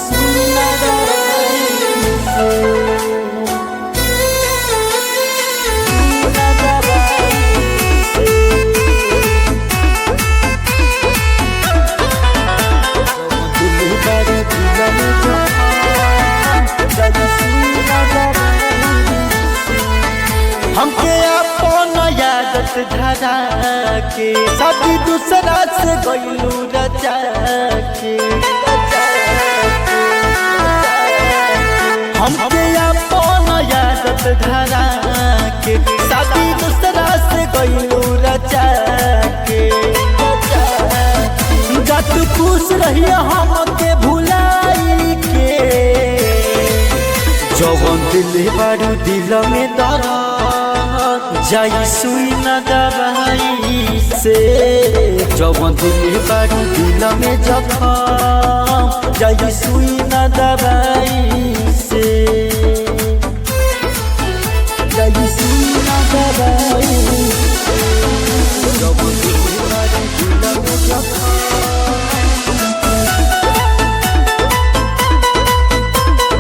सुना दवाई से, सुना दवाई से। दिल बड़े दिल में जब सुना दवाई से। हमके अपन यादत धरा के शादी दूसरा से गइलू रचा के, हमके अपन यादत धरा के शादी दूसरा से गइलू रचा के। जब तू खुश रहिया हमके भुलाई के, जवन दिल बारू दिल में दरा जाई सुई न दवाई से। जवन दिल बारू दिल में जखम जाई सुई न दवाई से, जाई सुई न दवाई से। जवन दिल बारू दिल में जखम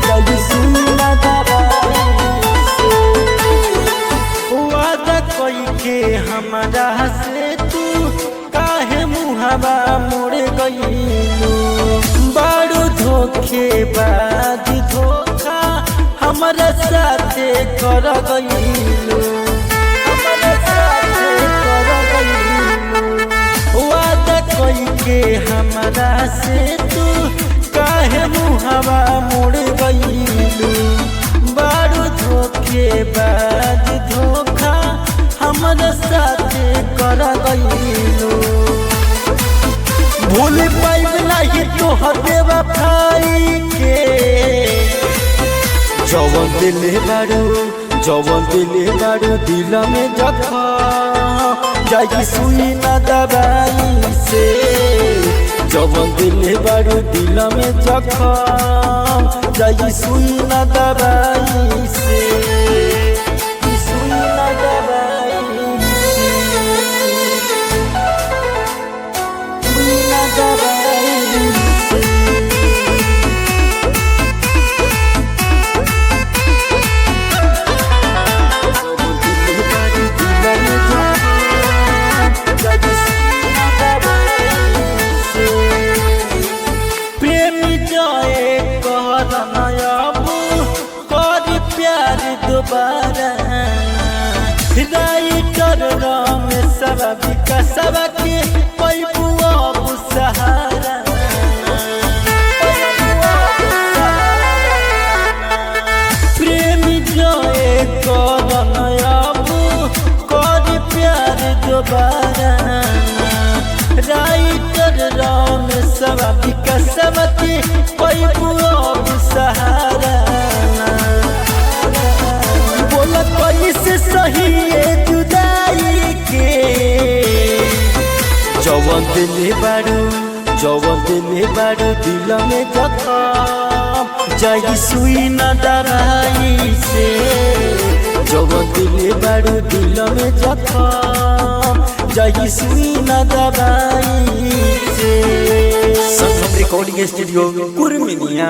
जाई सुई न दवाई से। वादा कोई के हमारा से तू काहे मुहावा मोड़ गइलू, बारू धोखे बाद धोखा हमारा साथे कर गइलू, हमारा साथे कर गइलू। वादा कोई के हमारा से तू काहे मुहावा मोड़ गइलू, बारू धोखे बाद धोखा हमारा साथे कर गइलू। भूल पाइब नहीं तोहर बेवफाई के, जवन दिल बारू दिल में जखम जाई सुई न दवाई से। जवन दिल बारू दिल में जखम जाई सुई न दवाई से, सुई न दवाई से, सुई न दवाई से। दिल बारू दिल में जखम जाई सुई न दवाई से। प्रेमी जाए कहरनायाबू कर प्यार दोबारा, राइटर रमेश विकास के पैबू अब सहारा। प्रेमी जाए कहरनायाबू कर प्यार दोबारा, राइटर रमेश विकास के पैबू अब सहारा। बोला कैसे सही है जुदाई के, जवन दिल बारू दिल में जखम जाई सुई न दवाई से। जवन दिल बारू दिल में जखम जाई सुई न दवाई से। संगम रिकॉर्डिंग स्टूडियो कुर्मिनिया।